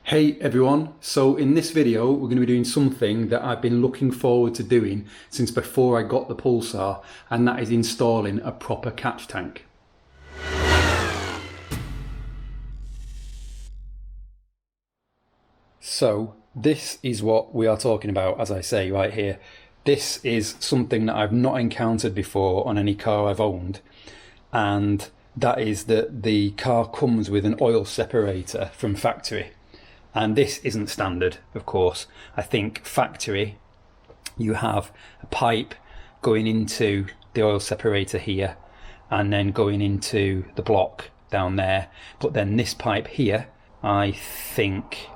Hey everyone, so in this video we're going to be doing something that I've been looking forward to doing since before I got the Pulsar, and that is installing a proper catch tank. So this is what we are talking about, as I say right here. This is something that I've not encountered before on any car I've owned, and that is that the car comes with an oil separator from factory. And this isn't standard, of course. I think factory, you have a pipe going into the oil separator here and then going into the block down there. But then this pipe here, I think,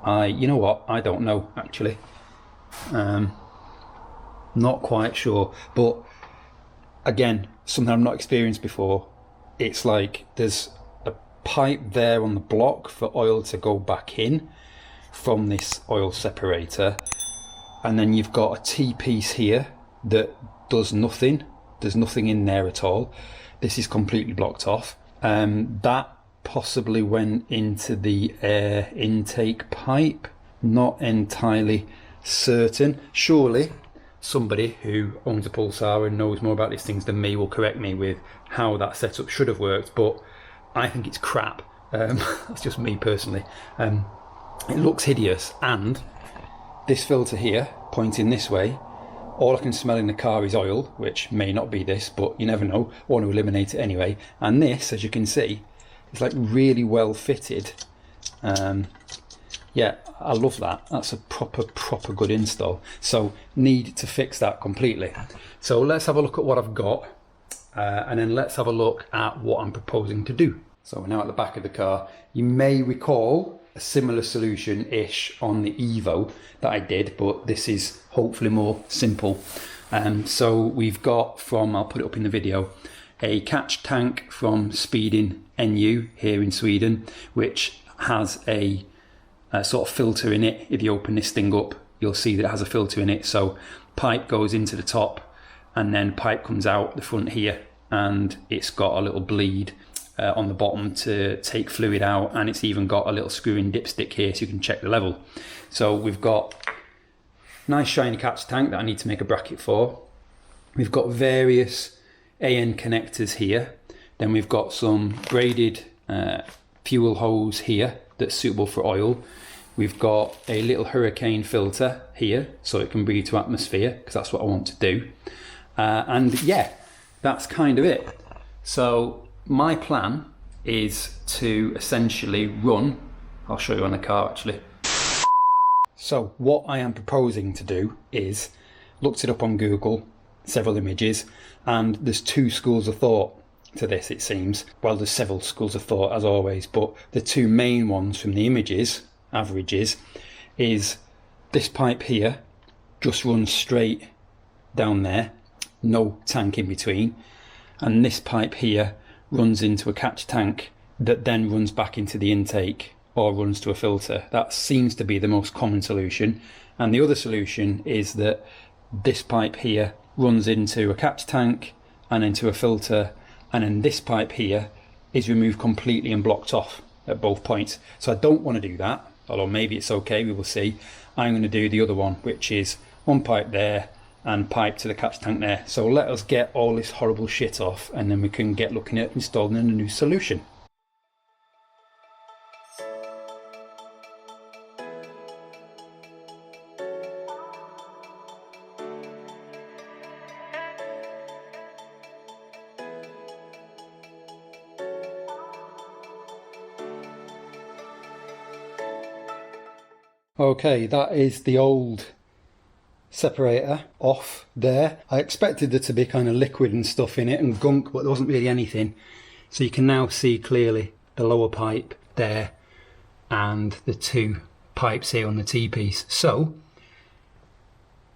you know what, I don't know actually. Not quite sure. But again, something I've not experienced before. It's like there's a pipe there on the block for oil to go back in from this oil separator, and then you've got a T-piece here that does nothing. There's nothing in there at all. This is completely blocked off. That possibly went into the air intake pipe. Not entirely certain. Surely somebody who owns a Pulsar and knows more about these things than me will correct me with how that setup should have worked, but I think it's crap. That's just me personally. It looks hideous, and this filter here pointing this way, all I can smell in the car is oil, which may not be this, but you never know. I want to eliminate it anyway. And this, as you can see, is like really well fitted. Yeah, I love that. That's a proper good install. So need to fix that completely. So let's have a look at what I've got, and then let's have a look at what I'm proposing to do. So we're now at the back of the car. You may recall a similar solution-ish on the Evo that I did, but this is hopefully more simple. So we've got from, I'll put it up in the video, a catch tank from Speeding.nu here in Sweden, which has a sort of filter in it. If you open this thing up, you'll see that it has a filter in it. So pipe goes into the top, and then pipe comes out the front here, and it's got a little bleed on the bottom to take fluid out, and it's even got a little screw-in dipstick here so you can check the level. So we've got nice shiny catch tank that I need to make a bracket for. We've got various AN connectors here. Then we've got some braided fuel hose here that's suitable for oil. We've got a little hurricane filter here so it can breathe to atmosphere, because that's what I want to do. And yeah, that's kind of it. So my plan is to essentially run, I'll show you on the car actually. So what I am proposing to do is, looked it up on Google, several images, and there's two schools of thought to this, it seems. Well, there's several schools of thought as always, but the two main ones from the images, averages, is this pipe here just runs straight down there, no tank in between, and this pipe here runs into a catch tank that then runs back into the intake or runs to a filter. That seems to be the most common solution. And the other solution is that this pipe here runs into a catch tank and into a filter, and then this pipe here is removed completely and blocked off at both points. So I don't want to do that, although maybe it's okay, we will see. I'm going to do the other one, which is one pipe there and pipe to the catch tank there. So let us get all this horrible shit off, and then we can get looking at installing a new solution. Okay, that is the old separator off there. I expected there to be kind of liquid and stuff in it and gunk, but there wasn't really anything. So you can now see clearly the lower pipe there and the two pipes here on the T-piece. So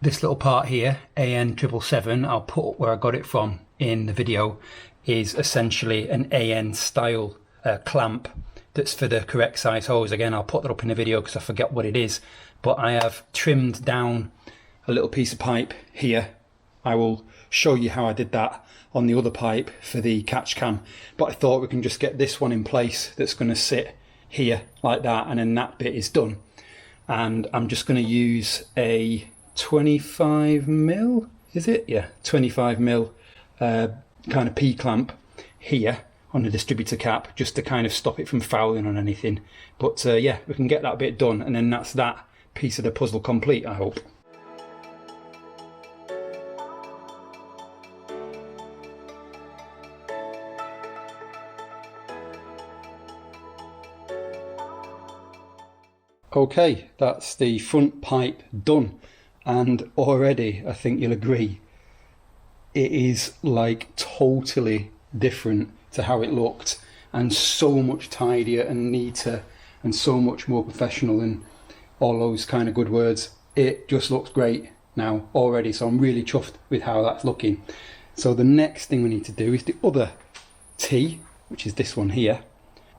this little part here, AN777, I'll put where I got it from in the video, is essentially an AN style clamp that's for the correct size hose. Again, I'll put that up in the video because I forget what it is, but I have trimmed down a little piece of pipe here. I will show you how I did that on the other pipe for the Catchcan, but I thought we can just get this one in place that's going to sit here like that, and then that bit is done. And I'm just going to use a 25mm, is it? Yeah, 25mm kind of P-clamp here on the distributor cap, just to kind of stop it from fouling on anything. But yeah, we can get that bit done, and then that's that piece of the puzzle complete, I hope. Okay, that's the front pipe done, and already I think you'll agree it is like totally different to how it looked, and so much tidier and neater and so much more professional and all those kind of good words. It just looks great now already, so I'm really chuffed with how that's looking. So the next thing we need to do is the other T, which is this one here,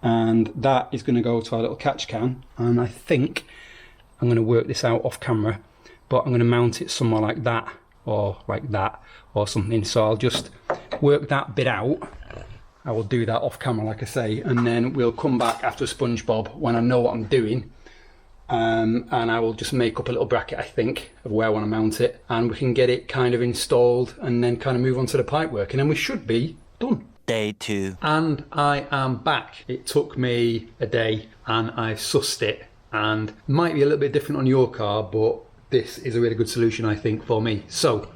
and that is going to go to our little catch can, and I think I'm going to work this out off camera, but I'm going to mount it somewhere like that or something. So I'll just work that bit out. I will do that off camera, like I say, and then we'll come back after SpongeBob when I know what I'm doing, and I will just make up a little bracket, I think, of where I want to mount it, and we can get it kind of installed and then kind of move on to the pipework, and then we should be done. Day 2. And I am back. It took me a day and I've sussed it, and might be a little bit different on your car, but this is a really good solution, I think, for me. So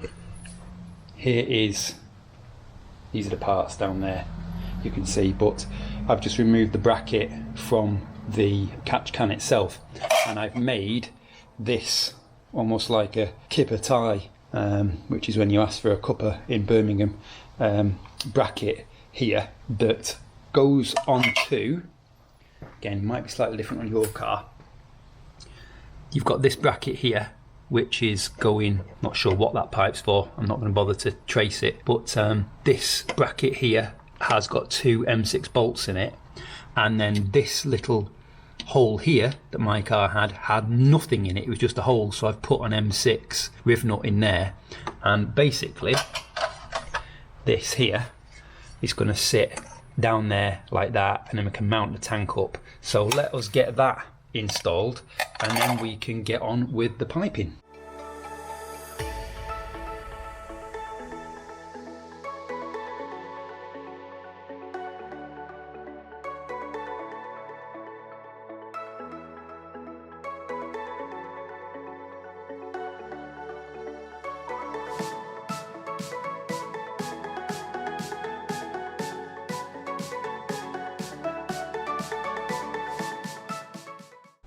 these are the parts down there, you can see, but I've just removed the bracket from the catch can itself, and I've made this almost like a kipper tie, which is when you ask for a cuppa in Birmingham, bracket here that goes onto, again, might be slightly different on your car. You've got this bracket here, which is going, not sure what that pipe's for, I'm not going to bother to trace it, but this bracket here has got 2 M6 bolts in it, and then this little hole here that my car had nothing in it, it was just a hole, so I've put an M6 riv nut in there, and basically this here is going to sit down there like that, and then we can mount the tank up. So let us get that installed, and then we can get on with the piping.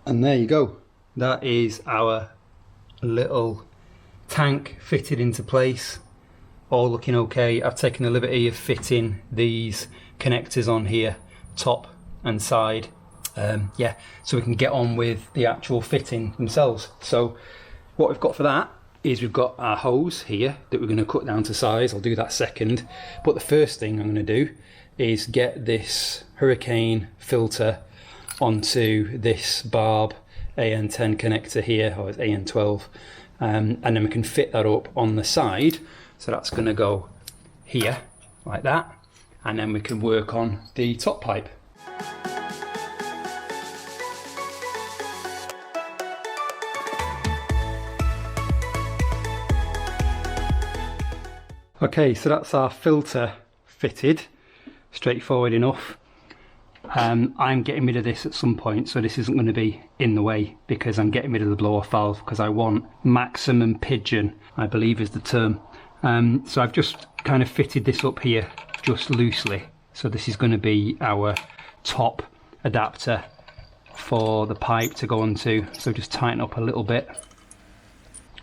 And there you go, that is our little tank fitted into place, all looking okay. I've taken the liberty of fitting these connectors on here, top and side, yeah, so we can get on with the actual fitting themselves. So what we've got for that is we've got our hose here that we're going to cut down to size. I'll do that second, but the first thing I'm going to do is get this Hurricane filter onto this barb AN10 connector here, or it's AN12, and then we can fit that up on the side. So that's going to go here like that, and then we can work on the top pipe. Okay, so that's our filter fitted, straightforward enough. I'm getting rid of this at some point, so this isn't going to be in the way, because I'm getting rid of the blow off valve because I want maximum pigeon, I believe is the term. So I've just kind of fitted this up here just loosely. So this is going to be our top adapter for the pipe to go onto. So just tighten up a little bit.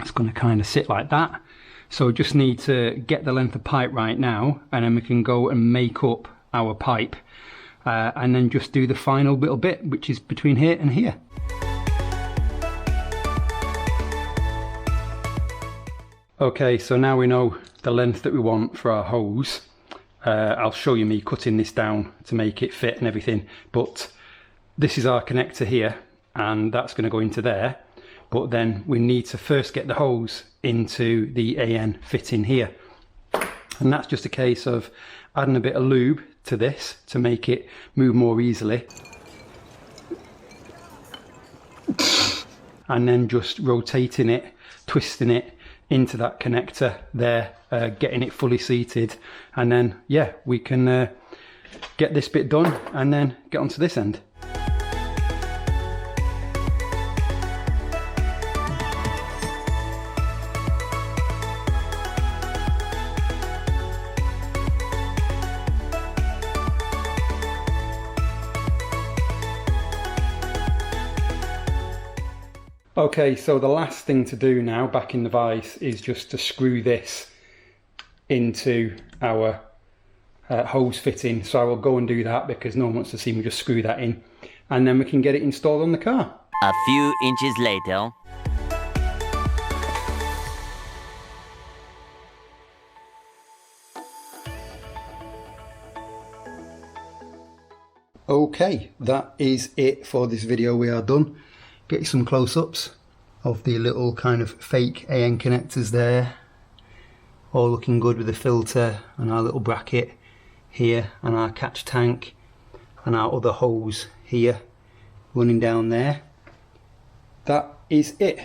It's going to kind of sit like that. So we just need to get the length of pipe right now, and then we can go and make up our pipe. And then just do the final little bit, which is between here and here. Okay, so now we know the length that we want for our hose. I'll show you me cutting this down to make it fit and everything, but this is our connector here, and that's going to go into there. But then we need to first get the hose into the AN fitting here, and that's just a case of adding a bit of lube to this to make it move more easily. and then just rotating it, twisting it into that connector there, getting it fully seated, and then yeah, we can get this bit done and then get onto this end. Okay, so the last thing to do now back in the vise is just to screw this into our hose fitting. So I will go and do that because no one wants to see me just screw that in, and then we can get it installed on the car. A few inches later. Okay, that is it for this video. We are done. Get you some close-ups of the little kind of fake AN connectors there, all looking good with the filter and our little bracket here and our catch tank and our other hose here running down there. That is it.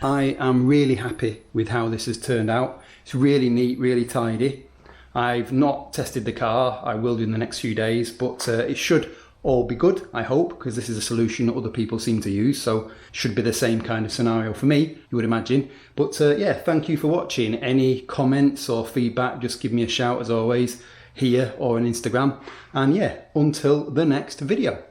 I am really happy with how this has turned out. It's really neat, really tidy. I've not tested the car. I will do in the next few days, but it should all be good, I hope, because this is a solution that other people seem to use, so should be the same kind of scenario for me, you would imagine. But yeah, thank you for watching. Any comments or feedback, just give me a shout as always, here or on Instagram. And yeah, until the next video.